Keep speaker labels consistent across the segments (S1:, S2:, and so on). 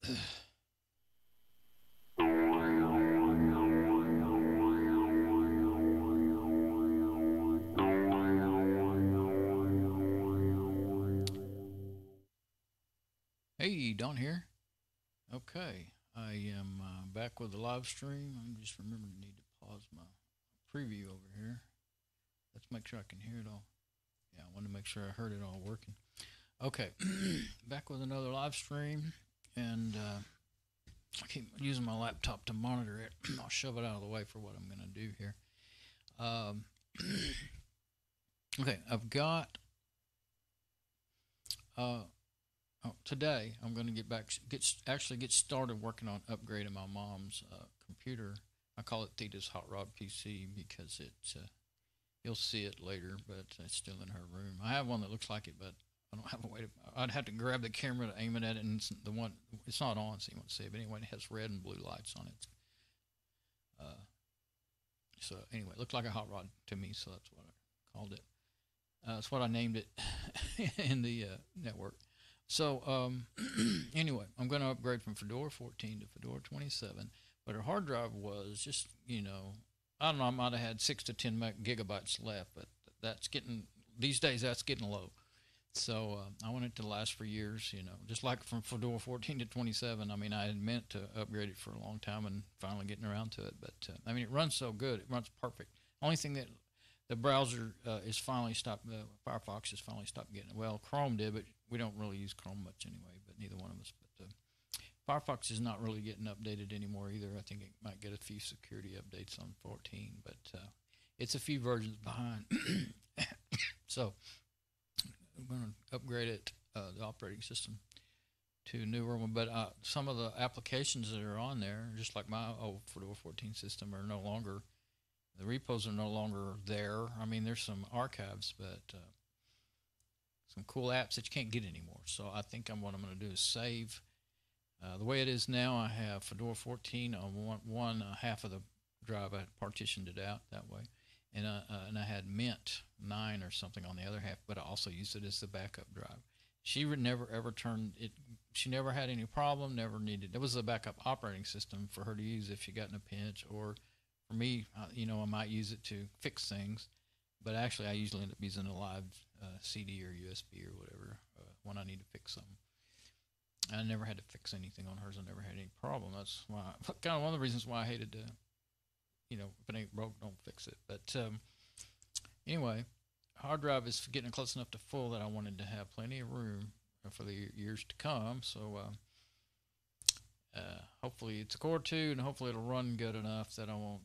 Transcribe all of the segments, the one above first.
S1: Hey, Don here. Okay, I am back with the live stream. I'm just remembering to need to pause my preview over here. Let's make sure I can hear it all. Yeah, I want to make sure I heard it all working. Okay, back with another live stream, and I keep using my laptop to monitor it. I'll shove it out of the way for what I'm going to do here. Okay, I've got today I'm going to actually get started working on upgrading my mom's computer. I call it Theta's Hot Rod PC because it's you'll see it later, but it's still in her room. I have one that looks like it, but I don't have a way to. I'd have to grab the camera to aim it at it, and it's not on, so you won't see it. But anyway, it has red and blue lights on it. So anyway, it looked like a hot rod to me, so that's what I called it. That's what I named it in the network. So anyway, I'm going to upgrade from Fedora 14 to Fedora 27, but her hard drive was just, I don't know, I might have had 6 to 10 gigabytes left, but that's getting, these days that's getting low. So I want it to last for years, just like from Fedora 14 to 27. I mean, I had meant to upgrade it for a long time and finally getting around to it, but I mean, it runs so good, it runs perfect. Only thing that the browser is finally stopped. Firefox has finally stopped getting it. Well, Chrome did, but we don't really use Chrome much anyway. But neither one of us. But Firefox is not really getting updated anymore either. I think it might get a few security updates on 14, but it's a few versions behind. So I'm going to upgrade it, the operating system, to a newer one. But some of the applications that are on there, just like my old Fedora 14 system, are no longer. The repos are no longer there. I mean, there's some archives, but some cool apps that you can't get anymore. So I think what I'm going to do is save. The way it is now, I have Fedora 14 on one half of the drive. I partitioned it out that way. And I had Mint 9 or something on the other half, but I also used it as the backup drive. She would never ever turn it. She never had any problem, never needed. It was a backup operating system for her to use if she got in a pinch, or for me, I might use it to fix things, but actually I usually end up using a live CD or USB or whatever when I need to fix something. I never had to fix anything on hers. I never had any problem. That's why, kind of one of the reasons why I hated to, if it ain't broke, don't fix it. But anyway, hard drive is getting close enough to full that I wanted to have plenty of room for the years to come. So hopefully it's a Core 2, and hopefully it'll run good enough that I won't,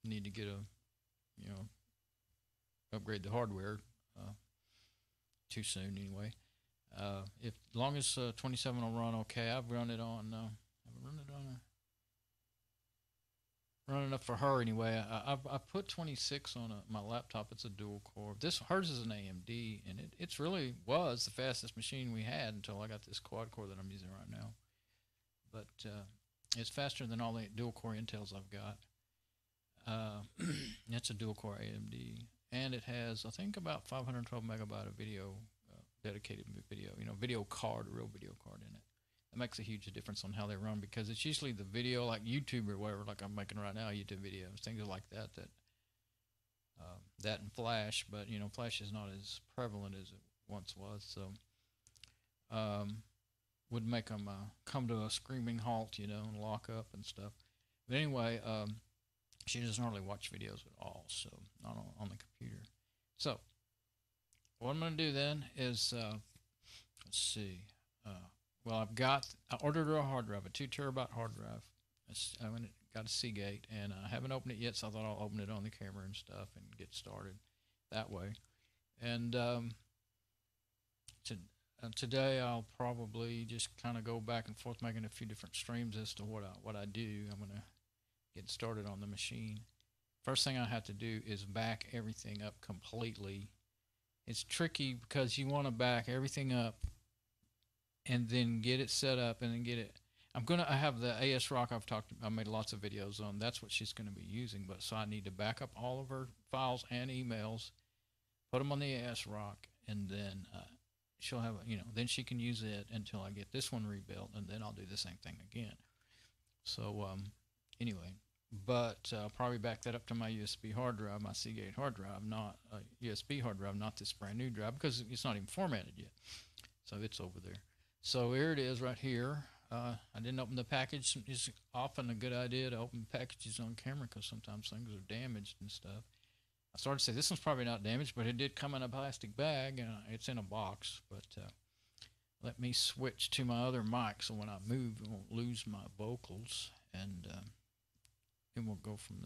S1: need to get upgrade the hardware too soon anyway. As long as 27 will run okay, I've run it on, run enough for her anyway. I put 26 on my laptop. It's a dual core. Hers is an AMD, and it's really was the fastest machine we had until I got this quad core that I'm using right now. But it's faster than all the dual core Intels I've got. It's a dual core AMD, and it has, I think, about 512 megabyte of video, dedicated video, video card, a real video card in it. It makes a huge difference on how they run, because it's usually the video, like YouTube or whatever, like I'm making right now, YouTube videos, things like that and Flash, but Flash is not as prevalent as it once was, so would make them come to a screaming halt, and lock up and stuff. But anyway, she doesn't hardly watch videos at all, so not on the computer. So what I'm going to do then is, let's see. Well, I ordered her a hard drive, a 2 terabyte hard drive. I got a Seagate, and I haven't opened it yet, so I thought I'll open it on the camera and stuff and get started that way. And today I'll probably just kind of go back and forth making a few different streams as to what I do. I'm going to get started on the machine. First thing I have to do is back everything up completely. It's tricky because you want to back everything up and then get it set up and then get it. I have the ASRock I made lots of videos on. That's what she's going to be using. But so I need to back up all of her files and emails, put them on the ASRock, and then she'll have, then she can use it until I get this one rebuilt, and then I'll do the same thing again. So anyway, but I'll probably back that up to my USB hard drive, my Seagate hard drive, not a USB hard drive, not this brand new drive, because it's not even formatted yet. So it's over there. So here it is right here. I didn't open the package. It's often a good idea to open packages on camera because sometimes things are damaged and stuff. I started to say this one's probably not damaged, but it did come in a plastic bag, and it's in a box. But let me switch to my other mic so when I move, I won't lose my vocals, and then we'll go from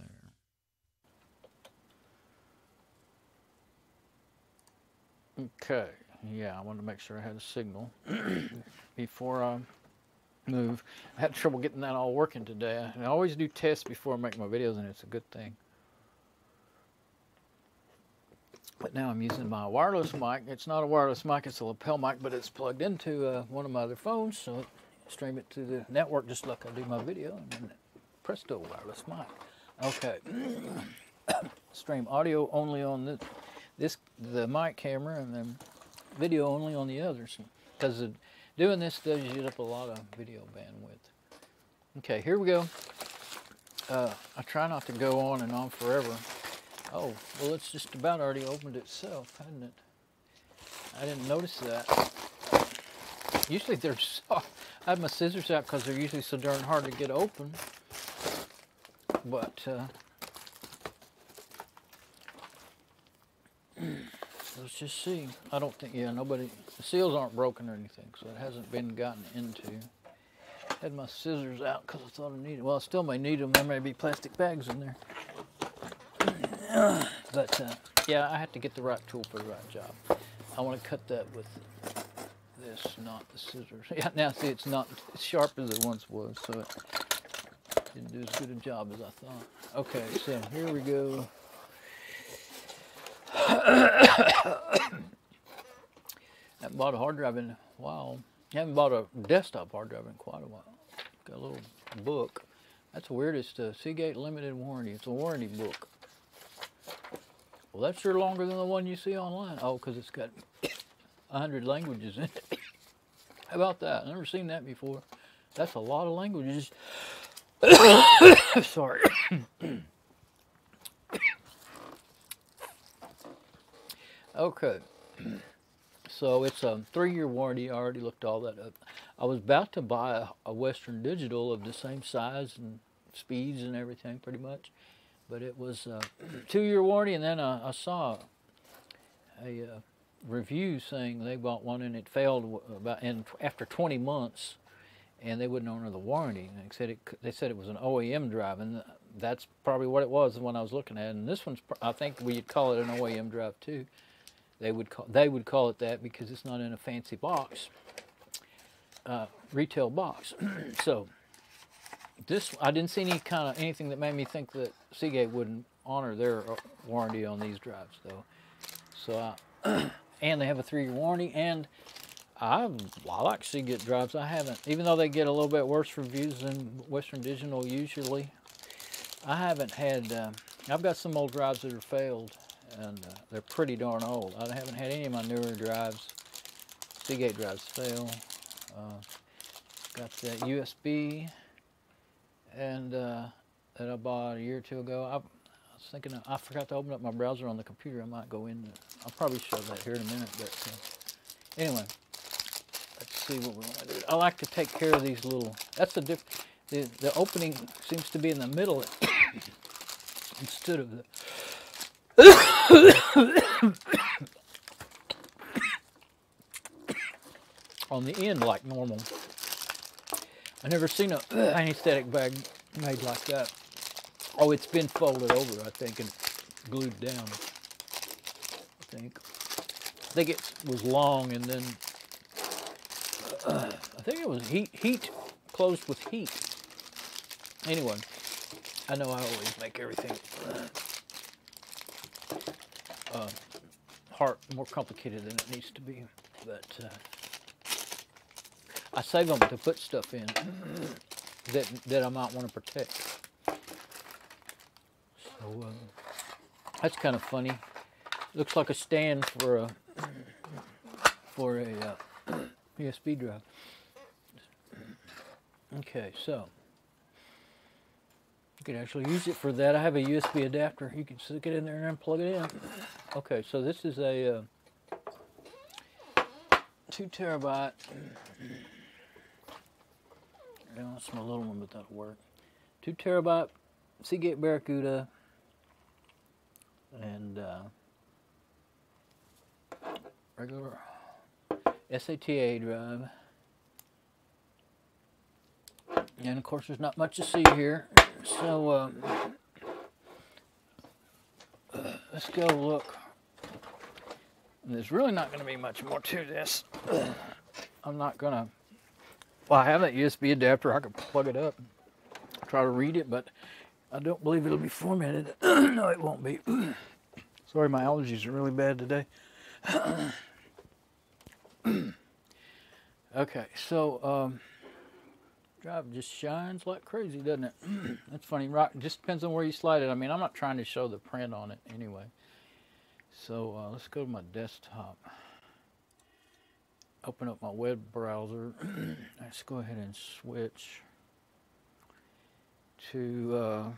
S1: there. Okay, yeah, I wanted to make sure I had a signal before I move. I had trouble getting that all working today. I always do tests before I make my videos, and it's a good thing. But now I'm using my wireless mic. It's not a wireless mic, it's a lapel mic, but it's plugged into one of my other phones, so I stream it to the network just like I do my video, and then presto, wireless mic. Okay, stream audio only on the mic camera, and then video only on the others, because doing this does use up a lot of video bandwidth. Okay, here we go. I try not to go on and on forever. Oh, well, it's just about already opened itself, hadn't it? I didn't notice that. Usually they're soft. I have my scissors out because they're usually so darn hard to get open. But let's just see. I don't think, yeah, the seals aren't broken or anything, so it hasn't been gotten into. Had my scissors out because I thought I needed, well, I still may need them. There may be plastic bags in there. But yeah, I have to get the right tool for the right job. I want to cut that with this, not the scissors. Yeah, now see, it's not as sharp as it once was, so it didn't do as good a job as I thought. Okay, so here we go. I haven't bought a hard drive in a while. I haven't bought a desktop hard drive in quite a while. Got a little book. That's weird. It's the Seagate Limited Warranty. It's a warranty book. Well, that's sure longer than the one you see online. Oh, because it's got 100 languages in it. How about that? I've never seen that before. That's a lot of languages. Sorry. Okay. So it's a 3-year warranty. I already looked all that up. I was about to buy a Western Digital of the same size and speeds and everything pretty much. But it was a 2-year warranty, and then I saw a review saying they bought one and it failed after 20 months, and they wouldn't honor the warranty. And they said it was an OEM drive, and that's probably what it was, the one I was looking at. And this one's, I think we'd call it an OEM drive too. They would call it that because it's not in a fancy box, retail box. So. I didn't see anything that made me think that Seagate wouldn't honor their warranty on these drives, though. So, and they have a 3-year warranty, and I like Seagate drives. I haven't, even though they get a little bit worse reviews than Western Digital usually. I haven't had. I've got some old drives that are failed, and they're pretty darn old. I haven't had any of my newer drives. Seagate drives fail. Got that USB. And that I bought a year or two ago. I was thinking, I forgot to open up my browser on the computer. I might go in. I'll probably show that here in a minute. But anyway, let's see what we want to do. I like to take care of these little. That's the diff. The opening seems to be in the middle instead of the on the end like normal. I never seen an anesthetic bag made like that. Oh, it's been folded over, I think, and glued down. I think it was long, and then I think it was heat closed with heat. Anyway, I know I always make everything more complicated than it needs to be, but. I save them to put stuff in that I might want to protect. So that's kind of funny. Looks like a stand for
S2: for a USB drive. Okay, so you can actually use it for that. I have a USB adapter. You can stick it in there and plug it in. Okay, so this is a 2 terabyte. No, that's my little one, but that'll work. 2 terabyte Seagate Barracuda and regular SATA drive. And of course, there's not much to see here, so let's go look. There's really not going to be much more to this. I'm not going to. Well, I have that USB adapter. I can plug it up, try to read it, but I don't believe it'll be formatted. No, it won't be. Sorry, my allergies are really bad today. Okay, so drive just shines like crazy, doesn't it? That's funny. Right, just depends on where you slide it. I mean, I'm not trying to show the print on it anyway. So let's go to my desktop. Open up my web browser. Let's go ahead and switch to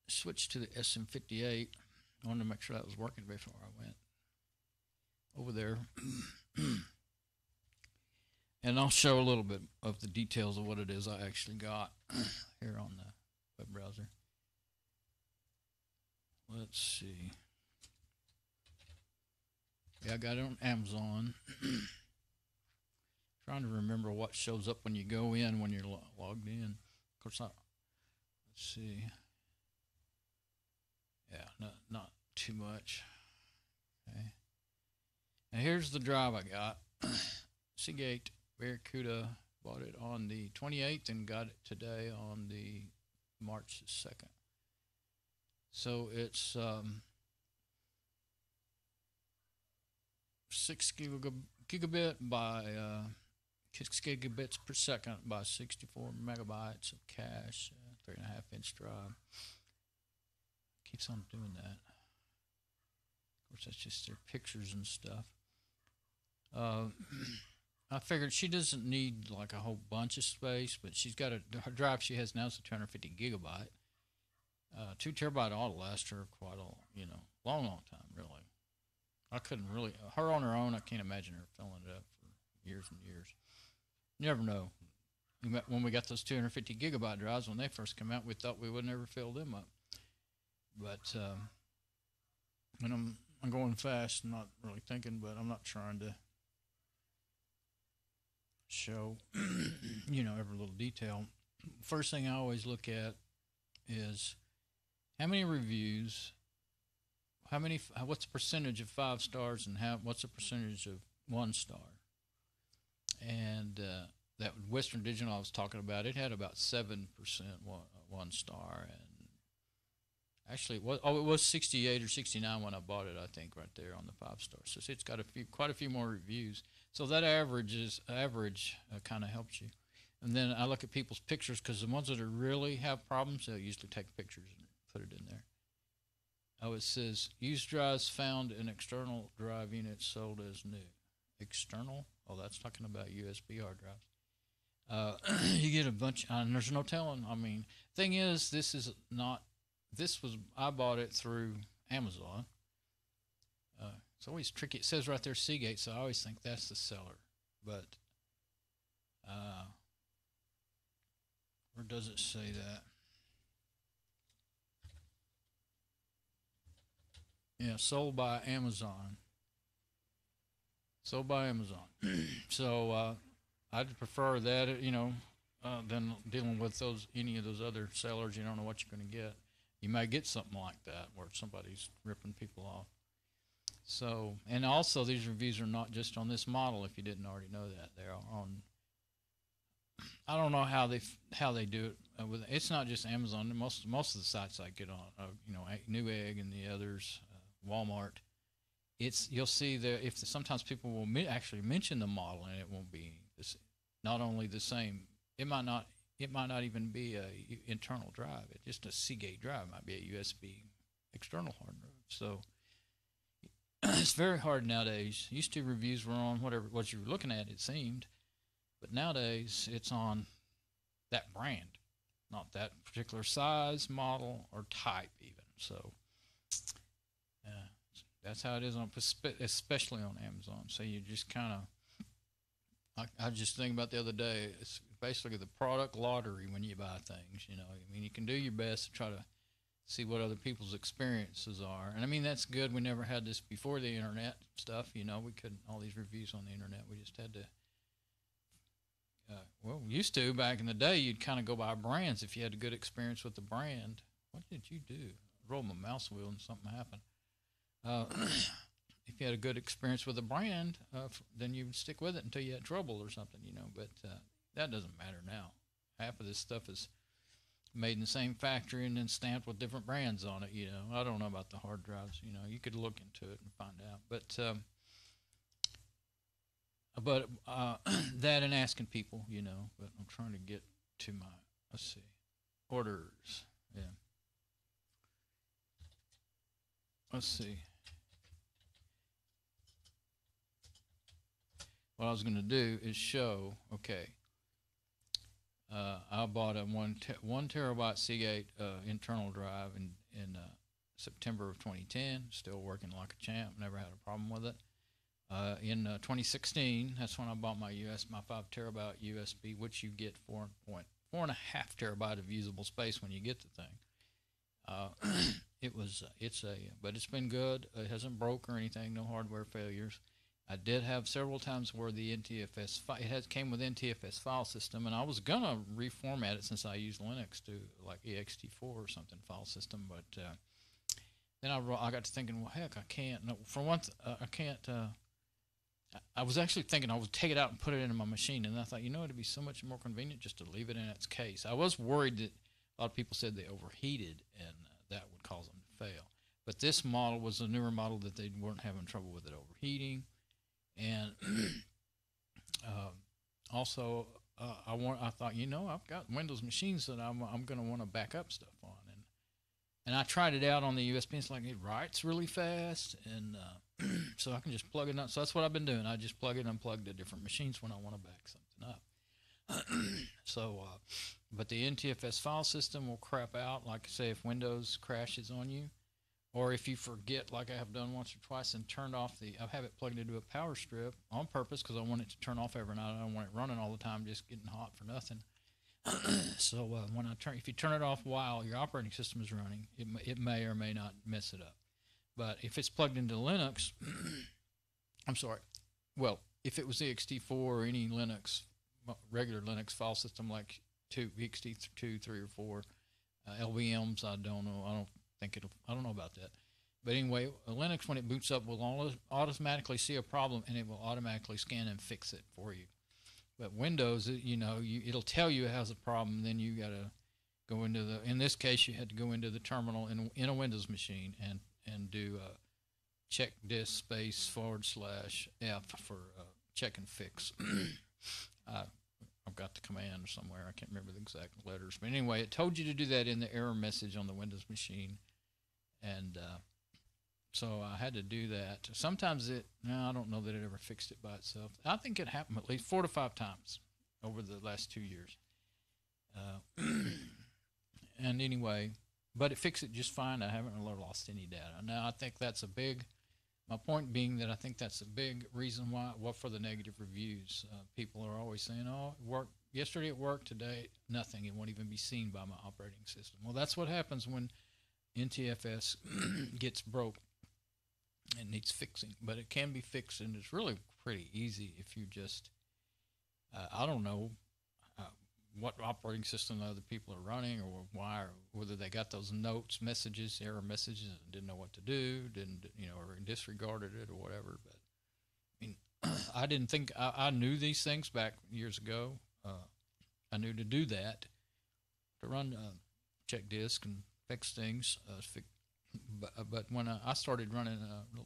S1: the SM58. I wanted to make sure that was working before I went over there. And I'll show a little bit of the details of what it is I actually got here on the web browser. Let's see. Yeah, I got it on Amazon. Trying to remember what shows up when you go in, when you're logged in. Of course, let's see. Yeah, not too much. Okay. Now here's the drive I got. Seagate Barracuda. Bought it on the 28th and got it today on the March 2nd. So it's 6 gigabit by 6 gigabits per second by 64 megabytes of cache, 3.5-inch drive. Keeps on doing that. Of course, that's just their pictures and stuff. I figured she doesn't need like a whole bunch of space, but she's got her drive she has now is a 250 gigabyte. 2 terabyte ought to last her quite a long time, really. I couldn't really, her on her own, I can't imagine her filling it up for years and years. You never know. When we got those 250 gigabyte drives, when they first came out, we thought we would never fill them up. But when I'm going fast, I'm not really thinking, but I'm not trying to show, every little detail. First thing I always look at is how many reviews, what's the percentage of 5 stars, and what's the percentage of 1 star. And that Western Digital I was talking about, it had about 7% 1 star, and actually it was 68 or 69 when I bought it, I think, right there on the 5 stars. So it's got quite a few more reviews. So that average kind of helps you. And then I look at people's pictures, because the ones that really have problems, they'll usually take pictures and put it in there. Oh, it says used drives found in external drive units sold as new. External? Oh, that's talking about USB hard drives. You get a bunch, and there's no telling. I mean, thing is, I bought it through Amazon. It's always tricky. It says right there Seagate, so I always think that's the seller. But where does it say that? Yeah, sold by Amazon. Sold by Amazon. So I'd prefer that, than dealing with any of those other sellers. You don't know what you're going to get. You may get something like that where somebody's ripping people off. So, and also these reviews are not just on this model, if you didn't already know that. They're on, I don't know how they do it. It's not just Amazon. Most of the sites I get on, Newegg and the others, Walmart, you'll see that sometimes people will actually mention the model, and it won't be not only the same. It might not even be a internal drive. It's just a Seagate drive. It might be a USB external hard drive. So it's very hard nowadays. Used to reviews were on whatever what you were looking at, it seemed, but nowadays it's on that brand, not that particular size, model, or type even. So that's how it is on, especially on Amazon. So you just kind of, I was just thinking about the other day. It's basically the product lottery when you buy things. You know, I mean, you can do your best to try to see what other people's experiences are, and I mean that's good. We never had this before the internet stuff. You know, we couldn't all these reviews on the internet. We just had to. Well, we used to back in the day. You'd kind of go by brands if you had a good experience with the brand. What did you do? I rolled my mouse wheel and something happened. If you had a good experience with a brand, then you would stick with it until you had trouble or something, you know. But that doesn't matter now. Half of this stuff is made in the same factory and then stamped with different brands on it, you know. I don't know about the hard drives, you know. You could look into it and find out. But that and asking people, you know. But I'm trying to get to my, let's see, orders. Yeah. Let's see. What I was going to do is show, okay, I bought a 1 terabyte Seagate internal drive in September of 2010, still working like a champ, never had a problem with it. In 2016, that's when I bought my 5 terabyte USB, which you get 4.5 terabyte of usable space when you get the thing. But it's been good. It hasn't broke or anything, no hardware failures. I did have several times where the NTFS came with NTFS File System, and I was gonna reformat it since I use Linux to like ext4 or something file system, but then I got to thinking, well, heck, I can't. No, for once, I can't. I was actually thinking I would take it out and put it into my machine, and I thought, you know, it'd be so much more convenient just to leave it in its case. I was worried that a lot of people said they overheated, and that would cause them to fail. But this model was a newer model that they weren't having trouble with it overheating. And also, I thought, you know, I've got Windows machines that I'm going to want to back up stuff on, and I tried it out on the USB. It's like it writes really fast, and so I can just plug it up. So that's what I've been doing. I just plug it and unplug to different machines when I want to back something up. So, but the NTFS file system will crap out. Like I say, if Windows crashes on you. Or if you forget, like I have done once or twice, and turned off I have it plugged into a power strip on purpose because I want it to turn off every night. I don't want it running all the time, just getting hot for nothing. So if you turn it off while your operating system is running, it may or may not mess it up. But if it's plugged into Linux, I'm sorry. Well, if it was ext4 or any Linux, regular Linux file system like ext2, 3, or 4, LVMs, I don't know. I don't know about that. But anyway, Linux, when it boots up, will automatically see a problem, and it will automatically scan and fix it for you. But Windows, you know, it'll tell you it has a problem, and then you got to go into in this case, you had to go into the terminal in a Windows machine and do chkdsk /F for check and fix. I've got the command somewhere. I can't remember the exact letters. But anyway, it told you to do that in the error message on the Windows machine. And so I had to do that. Sometimes I don't know that it ever fixed it by itself. I think it happened at least 4 to 5 times over the last 2 years. And anyway, but it fixed it just fine. I haven't really lost any data. Now, I think that's my point being that I think that's a big reason why, for the negative reviews. People are always saying, oh, it worked yesterday, it worked, today, nothing. It won't even be seen by my operating system. Well, that's what happens when NTFS gets broke and needs fixing. But it can be fixed, and it's really pretty easy if you just, I don't know what operating system other people are running or why, or whether they got those notes, messages, error messages, and didn't know what to do, or disregarded it or whatever. But I mean, I didn't think I knew these things back years ago. I knew to do that, to run check disk and fix things. But when I started running,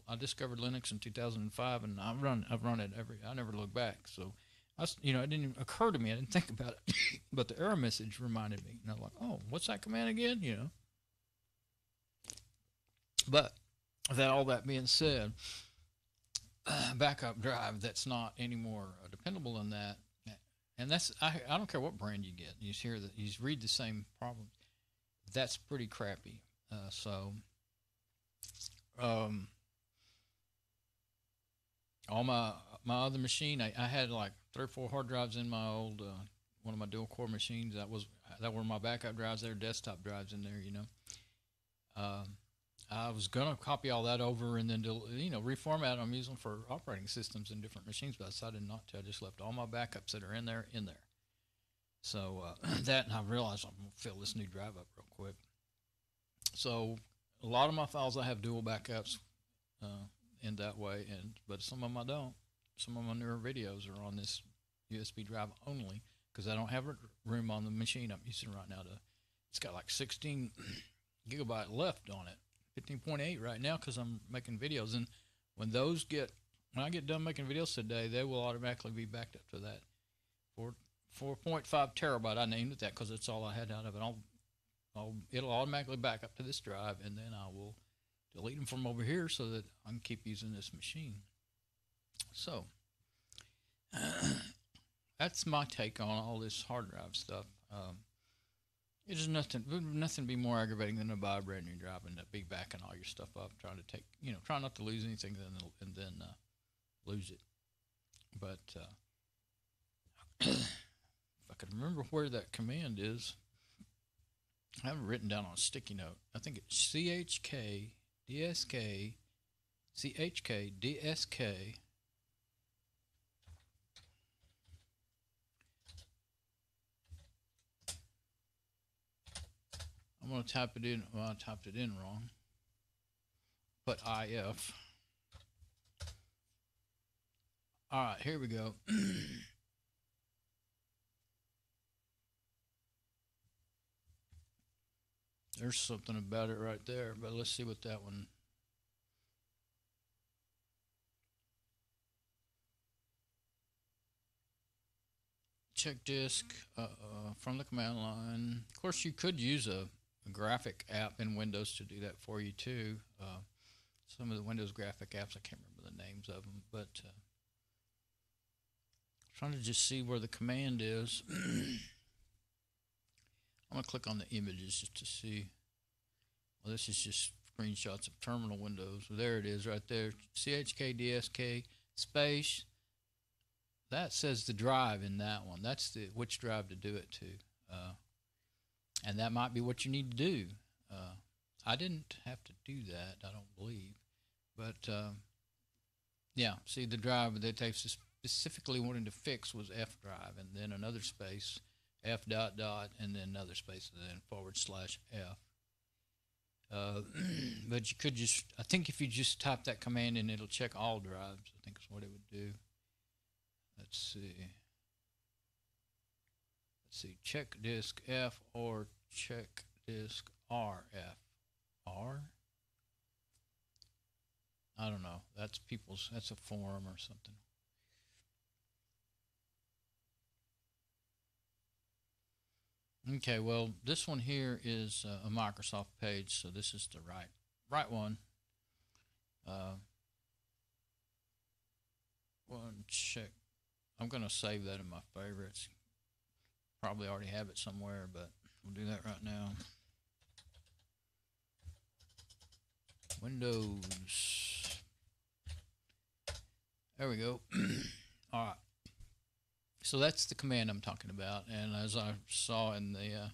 S1: I discovered Linux in 2005, and I've run it I never looked back. So, it didn't even occur to me. I didn't think about it. But the error message reminded me. And I'm like, oh, what's that command again? But all that being said, backup drive that's not any more dependable than that. And that's I don't care what brand you get. You hear that you read the same problem. That's pretty crappy. All my other machine, I had like 3 or 4 hard drives in my old one of my dual core machines. That were my backup drives. There, desktop drives in there. I was gonna copy all that over and then reformat them, use them for operating systems in different machines, but I decided not to. I just left all my backups that are in there. So that, and I realized I'm gonna fill this new drive up real quick. So a lot of my files I have dual backups in that way, but some of them I don't. Some of my newer videos are on this USB drive only because I don't have room on the machine I'm using right now. It's got like 16 gigabyte left on it. 15.8 right now because I'm making videos, and when I get done making videos today, they will automatically be backed up to that 4.5 terabyte. I named it that because it's all I had out of it. It'll automatically back up to this drive, and then I will delete them from over here so that I can keep using this machine. So that's my take on all this hard drive stuff. It's nothing be more aggravating than to buy a brand new drive and be backing all your stuff up, trying to try not to lose anything, and then lose it. But if I could remember where that command is, I have it written down on a sticky note. I think it's chkdsk, chkdsk. I'm going to type it in. Well, I typed it in wrong. But IF. All right, here we go. There's something about it right there, but let's see what that one. Check disk from the command line. Of course, you could use a graphic app in Windows to do that for you too. Some of the Windows graphic apps, I can't remember the names of them, but trying to just see where the command is. I'm going to click on the images just to see. Well, this is just screenshots of terminal windows. There it is right there. chkdsk space. That says the drive in that one. That's which drive to do it to. And that might be what you need to do. I didn't have to do that, I don't believe. But, yeah, see the drive that they specifically wanted to fix was F drive, and then another space, F ... and then another space, and then /F. But you could just, I think if you just type that command in, it'll check all drives, I think is what it would do. Let's see, check disk F or check disk RF. R? I don't know. That's a forum or something. Okay, well, this one here is a Microsoft page, so this is the right one. One check. I'm going to save that in my favorites. Probably already have it somewhere, but we'll do that right now. Windows. There we go. All right. So that's the command I'm talking about, and as I saw in the,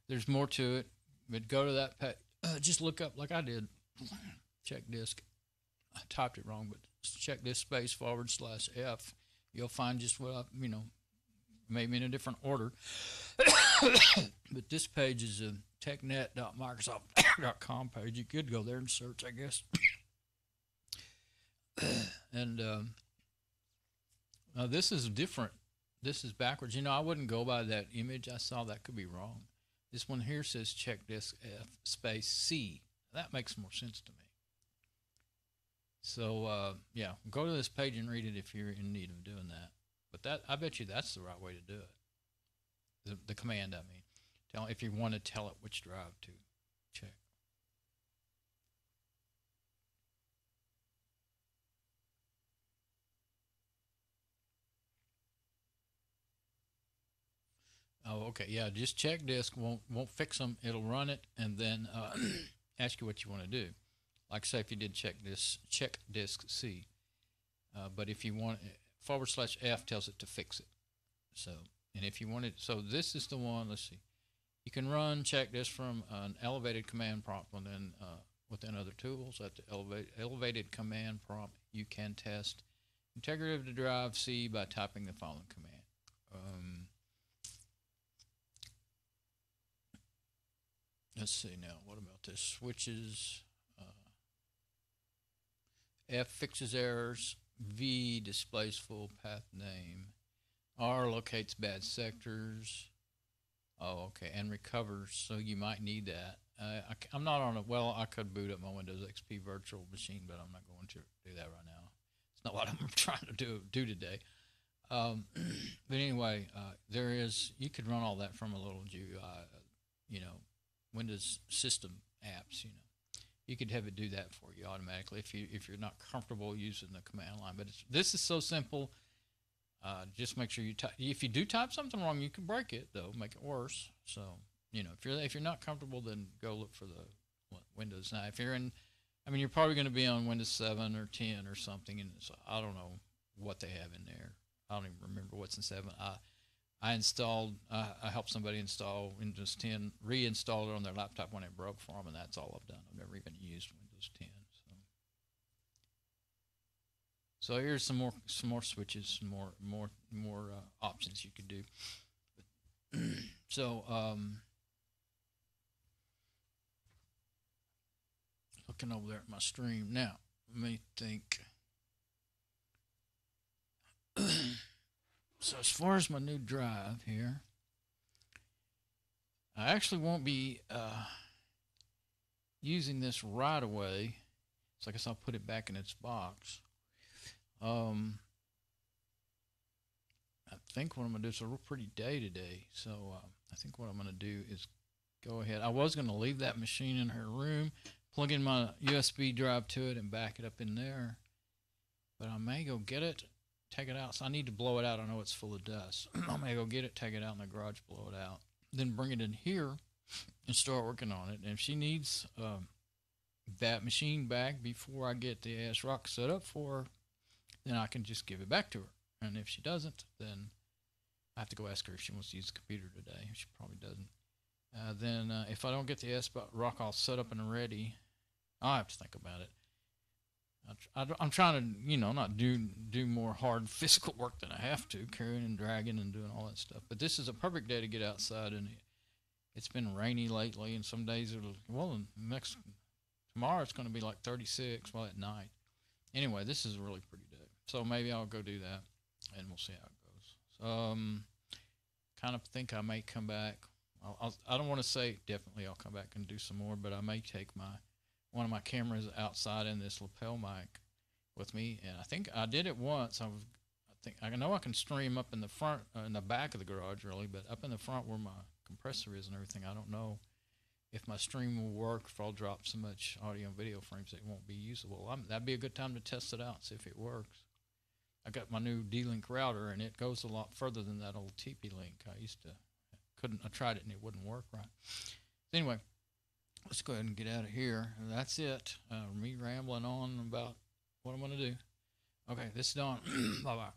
S1: there's more to it, but go to that page, just look up like I did, check disk. I typed it wrong, but check disk space /F. You'll find just what maybe in a different order. But this page is a technet.microsoft.com page. You could go there and search, I guess. And now this is different. This is backwards. I wouldn't go by that image I saw. That could be wrong. This one here says check disk F space C. That makes more sense to me. So, yeah, go to this page and read it if you're in need of doing that. But I bet you that's the right way to do it. The command, I mean. If you want to tell it which drive to check. Oh, okay. Yeah, just check disk won't fix them. It'll run it and then ask you what you want to do. Like say if you did check disk C, but if you want /F tells it to fix it. So and if you want it, so this is the one. Let's see. You can run check disk from an elevated command prompt, and then within other tools at the elevated command prompt, you can test integrity of the drive C by typing the following command. Let's see now. What about this? Switches. F fixes errors. V displays full path name. R locates bad sectors. Oh, okay, and recovers. So you might need that. I'm not on it. Well, I could boot up my Windows XP virtual machine, but I'm not going to do that right now. It's not what I'm trying to do today. But anyway, there is. You could run all that from a little GUI, Windows system apps. You could have it do that for you automatically if you're not comfortable using the command line. But this is so simple. Just make sure you type. If you do type something wrong, you can break it though, make it worse. So if you're not comfortable, then go look for the Windows. Now, if you're you're probably going to be on Windows 7 or 10 or something, and so I don't know what they have in there. I don't even remember what's in 7. I helped somebody install Windows 10, reinstalled it on their laptop when it broke for them, and that's all I've done. I've never even used Windows 10. So here's some more switches, more options you could do. So looking over there at my stream now, let me think. So as far as my new drive here, I actually won't be using this right away. So I guess I'll put it back in its box. I think what I'm going to do, it's a real pretty day today, so I think what I'm going to do is go ahead. I was going to leave that machine in her room, plug in my USB drive to it, and back it up in there, but I may go get it, take it out. So I need to blow it out. I know it's full of dust. I may go get it, take it out in the garage, blow it out, then bring it in here and start working on it. And if she needs that machine back before I get the ASRock set up for her, then I can just give it back to her. And if she doesn't, then I have to go ask her if she wants to use the computer today. She probably doesn't. Then if I don't get the ASRock all set up and ready, I'll have to think about it. I'm trying to, not do more hard physical work than I have to, carrying and dragging and doing all that stuff. But this is a perfect day to get outside, and it's been rainy lately, and some days tomorrow it's going to be like 36, at night. Anyway, this is a really pretty day. So maybe I'll go do that, and we'll see how it goes. So, kind of think I may come back. I don't want to say definitely I'll come back and do some more, but I may take one of my cameras outside in this lapel mic with me, and I think I did it once. I know I can stream up in the front, in the back of the garage, really, but up in the front where my compressor is and everything, I don't know if my stream will work, if I'll drop so much audio and video frames that it won't be usable. That'd be a good time to test it out, see if it works. I got my new D-Link router, and it goes a lot further than that old TP-Link. I tried it, and it wouldn't work right. Anyway, let's go ahead and get out of here. That's it. Me rambling on about what I'm going to do. Okay, this is Don. Bye-bye.